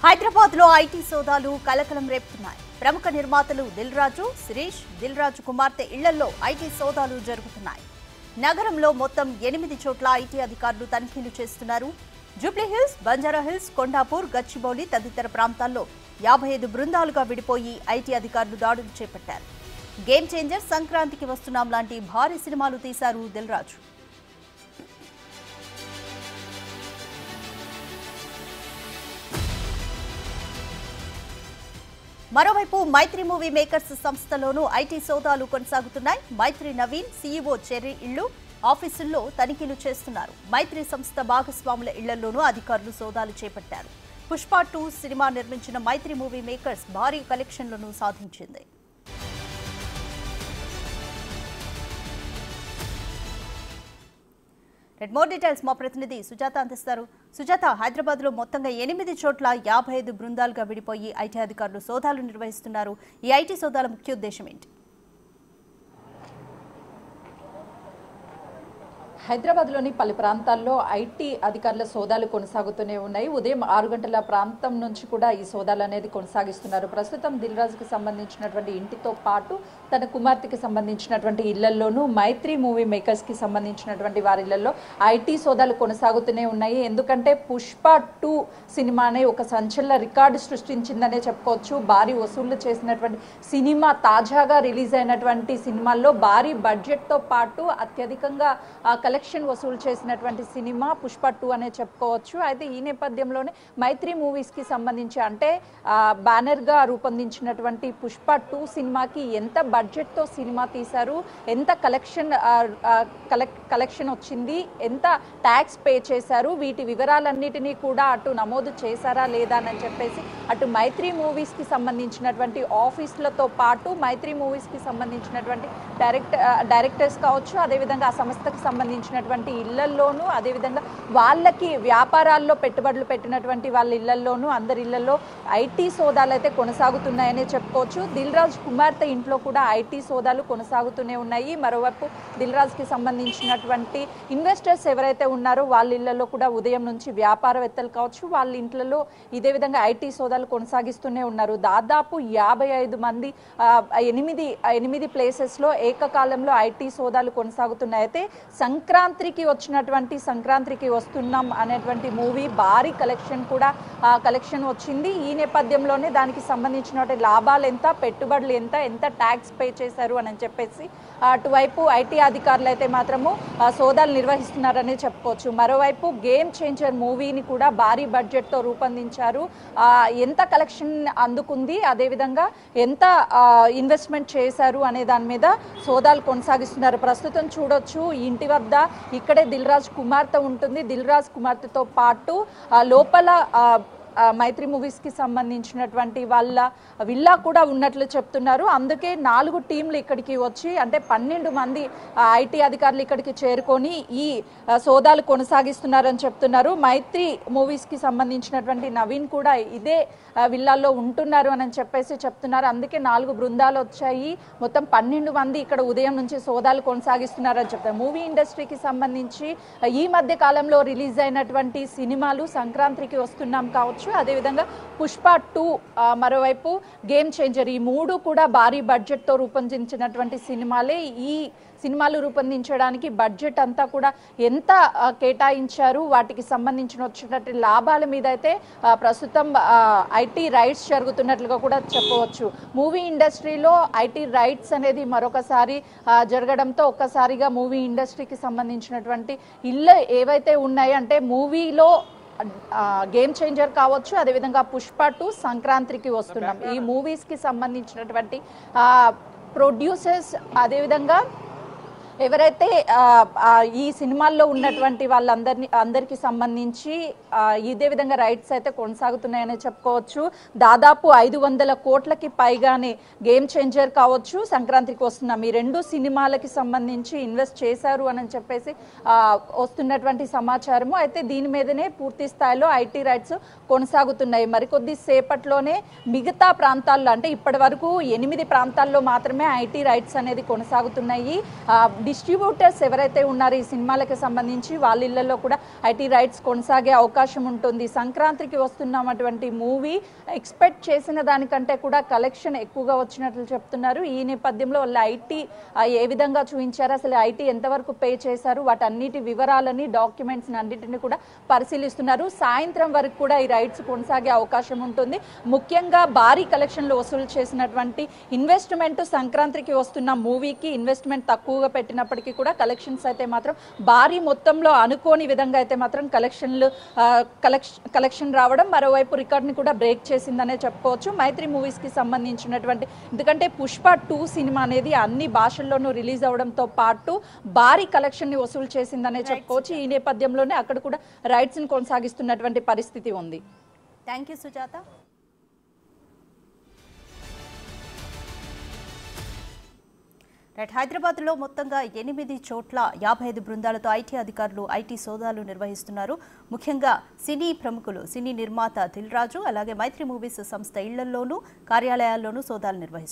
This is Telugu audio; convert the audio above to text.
హైదరాబాద్ లో ఐటీ సోదాలు కలకలం రేపుతున్నాయి. ప్రముఖ నిర్మాతలు దిల్ రాజు, శిరీష్, దిల్ రాజు కుమార్తె ఇళ్లలో ఐటీ సోదాలు జరుగుతున్నాయి. నగరంలో మొత్తం 8 చోట్ల ఐటీ అధికారులు తనిఖీలు చేస్తున్నారు. Jubilee hills, Banjara hills, Kondapur, Gachibowli తదితర ప్రాంతాల్లో 55 బృందాలుగా విడిపోయి ఐటీ అధికారులు దాడులు చేపట్టారు. గేమ్ చేంజర్, సంక్రాంతికి వస్తున్నాం లాంటి భారీ సినిమాలు తీశారు దిల్ రాజు. మరోవైపు మైత్రి మూవీ మేకర్స్ సంస్థలోనూ ఐటీ సోదాలు కొనసాగుతున్నాయి. మైత్రి నవీన్, సీఈఓ చెర్రీ ఇళ్లు, ఆఫీసుల్లో తనిఖీలు చేస్తున్నారు. మైత్రి సంస్థ భాగస్వాముల ఇళ్లలోనూ అధికారులు సోదాలు చేపట్టారు. పుష్ప 2 సినిమా నిర్మించిన మైత్రి మూవీ మేకర్స్ భారీ కలెక్షన్లను సాధించింది. మోర్ డీటెయిల్స్ మా ప్రతినిధి సుజాత అందిస్తారు. సుజాత, హైదరాబాద్ లో మొత్తంగా 8 చోట్ల 55 బృందాలుగా విడిపోయి ఐటీ అధికారులు సోదాలు నిర్వహిస్తున్నారు. ఈ ఐటీ సోదాల ముఖ్య ఉద్దేశం ఏంటి? హైదరాబాద్లోని పలు ప్రాంతాల్లో ఐటీ అధికారుల సోదాలు కొనసాగుతూనే ఉన్నాయి. ఉదయం 6 గంటల ప్రాంతం నుంచి కూడా ఈ సోదాలు అనేది కొనసాగిస్తున్నారు. ప్రస్తుతం దిల్ రాజుకి సంబంధించినటువంటి ఇంటితో పాటు తన కుమార్తెకి సంబంధించినటువంటి ఇళ్లలోనూ మైత్రి మూవీ మేకర్స్కి సంబంధించినటువంటి వారి ఇళ్లలో ఐటీ సోదాలు కొనసాగుతూనే ఉన్నాయి. ఎందుకంటే పుష్ప 2 సినిమానే ఒక సంచలన రికార్డు సృష్టించిందనే చెప్పుకోవచ్చు. భారీ వసూళ్లు చేసినటువంటి సినిమా, తాజాగా రిలీజ్ అయినటువంటి సినిమాల్లో భారీ బడ్జెట్తో పాటు అత్యధికంగా కలెక్షన్ వసూలు చేసినటువంటి సినిమా పుష్ప 2 అనే చెప్పుకోవచ్చు. అయితే ఈ నేపథ్యంలోనే మైత్రి మూవీస్కి సంబంధించి అంటే బ్యానర్గా రూపొందించినటువంటి పుష్ప 2 సినిమాకి ఎంత బడ్జెట్తో సినిమా తీశారు, ఎంత కలెక్షన్ వచ్చింది, ఎంత ట్యాక్స్ పే చేశారు, వీటి వివరాలన్నిటినీ కూడా అటు నమోదు చేశారా లేదా అని చెప్పేసి అటు మైత్రి మూవీస్కి సంబంధించినటువంటి ఆఫీసులతో పాటు మైత్రి మూవీస్కి సంబంధించినటువంటి డైరెక్టర్స్ కావచ్చు, అదేవిధంగా ఆ సంస్థకి సంబంధించినటువంటి ఇళ్లల్లోనూ, అదేవిధంగా వాళ్ళకి వ్యాపారాల్లో పెట్టుబడులు పెట్టినటువంటి వాళ్ళ ఇళ్లల్లోనూ అందరి ఇళ్లలో ఐటీ సోదాలు అయితే కొనసాగుతున్నాయనే చెప్పుకోవచ్చు. దిల్ రాజు కుమార్తె ఇంట్లో కూడా ఐటీ సోదాలు కొనసాగుతూనే ఉన్నాయి. మరోవైపు దిల్ రాజుకి సంబంధించినటువంటి ఇన్వెస్టర్స్ ఎవరైతే ఉన్నారో వాళ్ళ ఇళ్లలో కూడా ఉదయం నుంచి వ్యాపారవేత్తలు కావచ్చు వాళ్ళ ఇంట్లలో ఇదే విధంగా ఐటీ సోదాలు కొనసాగిస్తూనే ఉన్నారు. దాదాపు 55 మంది 8 ప్లేసెస్లో ఏకకాలంలో ఐటీ సోదాలు కొనసాగుతున్నాయి. అయితే సంక్రాంతికి వస్తున్నాం అనేటువంటి మూవీ భారీ కలెక్షన్ వచ్చింది. ఈ నేపథ్యంలోనే దానికి సంబంధించిన లాభాలు ఎంత, పెట్టుబడులు ఎంత ట్యాక్స్ పే చేశారు అని చెప్పేసి అటువైపు ఐటీ అధికారులు అయితే మాత్రము సోదాలు నిర్వహిస్తున్నారని చెప్పుకోవచ్చు. మరోవైపు గేమ్ చేంజర్ మూవీని కూడా భారీ బడ్జెట్తో రూపొందించారు. ఎంత కలెక్షన్ అందుకుంది, అదేవిధంగా ఎంత ఇన్వెస్ట్మెంట్ చేశారు అనే దాని మీద సోదాలు కొనసాగిస్తున్నారు. ప్రస్తుతం చూడొచ్చు ఇంటి వద్ద ఇక్కడే దిల్ రాజు కుమార్తె ఉంటుంది. దిల్ రాజు కుమార్తెతో పాటు లోపల మైత్రి మూవీస్కి సంబంధించినటువంటి వాళ్ళ విల్లా కూడా ఉన్నట్లు చెప్తున్నారు. అందుకే 4 టీంలు ఇక్కడికి వచ్చి అంటే 12 మంది ఐటీ అధికారులు ఇక్కడికి చేరుకొని ఈ సోదాలు కొనసాగిస్తున్నారని చెప్తున్నారు. మైత్రి మూవీస్కి సంబంధించినటువంటి నవీన్ కూడా ఇదే విల్లాల్లో ఉంటున్నారు అని చెప్పేసి చెప్తున్నారు. అందుకే 4 బృందాలు వచ్చాయి. మొత్తం 12 మంది ఇక్కడ ఉదయం నుంచి సోదాలు కొనసాగిస్తున్నారని చెప్తారు. మూవీ ఇండస్ట్రీకి సంబంధించి ఈ మధ్య కాలంలో రిలీజ్ అయినటువంటి సినిమాలు సంక్రాంతికి వస్తున్నాం కావచ్చు, అదేవిధంగా పుష్ప 2, మరోవైపు గేమ్ చేంజర్, ఈ 3 కూడా భారీ బడ్జెట్తో రూపొందించినటువంటి సినిమాలే. ఈ సినిమాలు రూపొందించడానికి బడ్జెట్ అంతా కూడా ఎంత కేటాయించారు, వాటికి సంబంధించిన వచ్చినటువంటి లాభాల మీద అయితే ప్రస్తుతం ఐటీ రైట్స్ జరుగుతున్నట్లుగా కూడా చెప్పవచ్చు. మూవీ ఇండస్ట్రీలో ఐటీ రైట్స్ అనేది మరొకసారి జరగడంతో ఒక్కసారిగా మూవీ ఇండస్ట్రీకి సంబంధించినటువంటి ఇళ్ళు ఏవైతే ఉన్నాయో అంటే మూవీలో గేమ్ చేంజర్ కావచ్చు, అదేవిధంగా పుష్ప 2 సంక్రాంతికి వస్తున్నాం, ఈ మూవీస్కి సంబంధించినటువంటి ప్రొడ్యూసర్స్, అదేవిధంగా ఎవరైతే ఈ సినిమాల్లో ఉన్నటువంటి అందరికీ సంబంధించి ఇదే విధంగా రైట్స్ అయితే కొనసాగుతున్నాయని చెప్పుకోవచ్చు. దాదాపు 500 కోట్లకి పైగానే గేమ్ చేంజర్ కావచ్చు, సంక్రాంతికి వస్తున్నాం, ఈ 2 సినిమాలకి సంబంధించి ఇన్వెస్ట్ చేశారు అని చెప్పేసి వస్తున్నటువంటి సమాచారము. అయితే దీని మీదనే పూర్తి స్థాయిలో ఐటీ రైట్స్ కొనసాగుతున్నాయి. మరికొద్ది సేపట్లోనే మిగతా ప్రాంతాల్లో అంటే ఇప్పటి వరకు 8 ప్రాంతాల్లో మాత్రమే ఐటీ రైట్స్ అనేది కొనసాగుతున్నాయి. డిస్ట్రిబ్యూటర్స్ ఎవరైతే ఉన్నారో ఈ సినిమాలకు సంబంధించి వాళ్ళ ఇళ్లలో కూడా ఐటీ రైట్స్ కొనసాగే అవకాశం ఉంటుంది. సంక్రాంతికి వస్తున్నటువంటి మూవీ ఎక్స్పెక్ట్ చేసిన దానికంటే కూడా కలెక్షన్ ఎక్కువగా వచ్చినట్లు చెప్తున్నారు. ఈ నేపథ్యంలో వాళ్ళ ఐటీ ఏ విధంగా చూపించారు, అసలు ఐటీ ఎంతవరకు పే చేశారు, వాటన్నిటి వివరాలని డాక్యుమెంట్స్ అన్నిటిని కూడా పరిశీలిస్తున్నారు. సాయంత్రం వరకు కూడా ఈ రైట్స్ కొనసాగే అవకాశం ఉంటుంది. ముఖ్యంగా భారీ కలెక్షన్లు వసూలు చేసినటువంటి ఇన్వెస్ట్మెంట్ సంక్రాంతికి వస్తున్న మూవీకి ఇన్వెస్ట్మెంట్ తక్కువగా పెట్టినప్పటికీ కూడా కలెక్షన్స్ అయితే మాత్రం భారీ మొత్తంలో అనుకోని విధంగా అయితే మాత్రం కలెక్షన్ రావడం మరోవైపు రికార్డ్ని కూడా బ్రేక్ చేసిందనే చెప్పుకోవచ్చు. మైత్రి మూవీస్కి సంబంధించినటువంటి, ఎందుకంటే పుష్ప 2 సినిమా అనేది అన్ని భాషల్లోనూ రిలీజ్ అవడంతో పాటు భారీ కలెక్షన్ని వసూలు చేసిందనే చెప్పుకోవచ్చు. ఈ నేపథ్యంలోనే అక్కడ కూడా రైట్స్ని కొనసాగిస్తున్నటువంటి పరిస్థితి ఉంది. Thank you Sujatha. హైదరాబాద్లో మొత్తంగా 8 చోట్ల 55 బృందాలతో ఐటీ అధికారులు ఐటీ సోదాలు నిర్వహిస్తున్నారు. ముఖ్యంగా సినీ ప్రముఖులు, సినీ నిర్మాత దిల్ రాజు అలాగే మైత్రి మూవీస్ సంస్థ ఇళ్లలోనూ కార్యాలయాల్లోనూ సోదాలు నిర్వహిస్తున్నారు.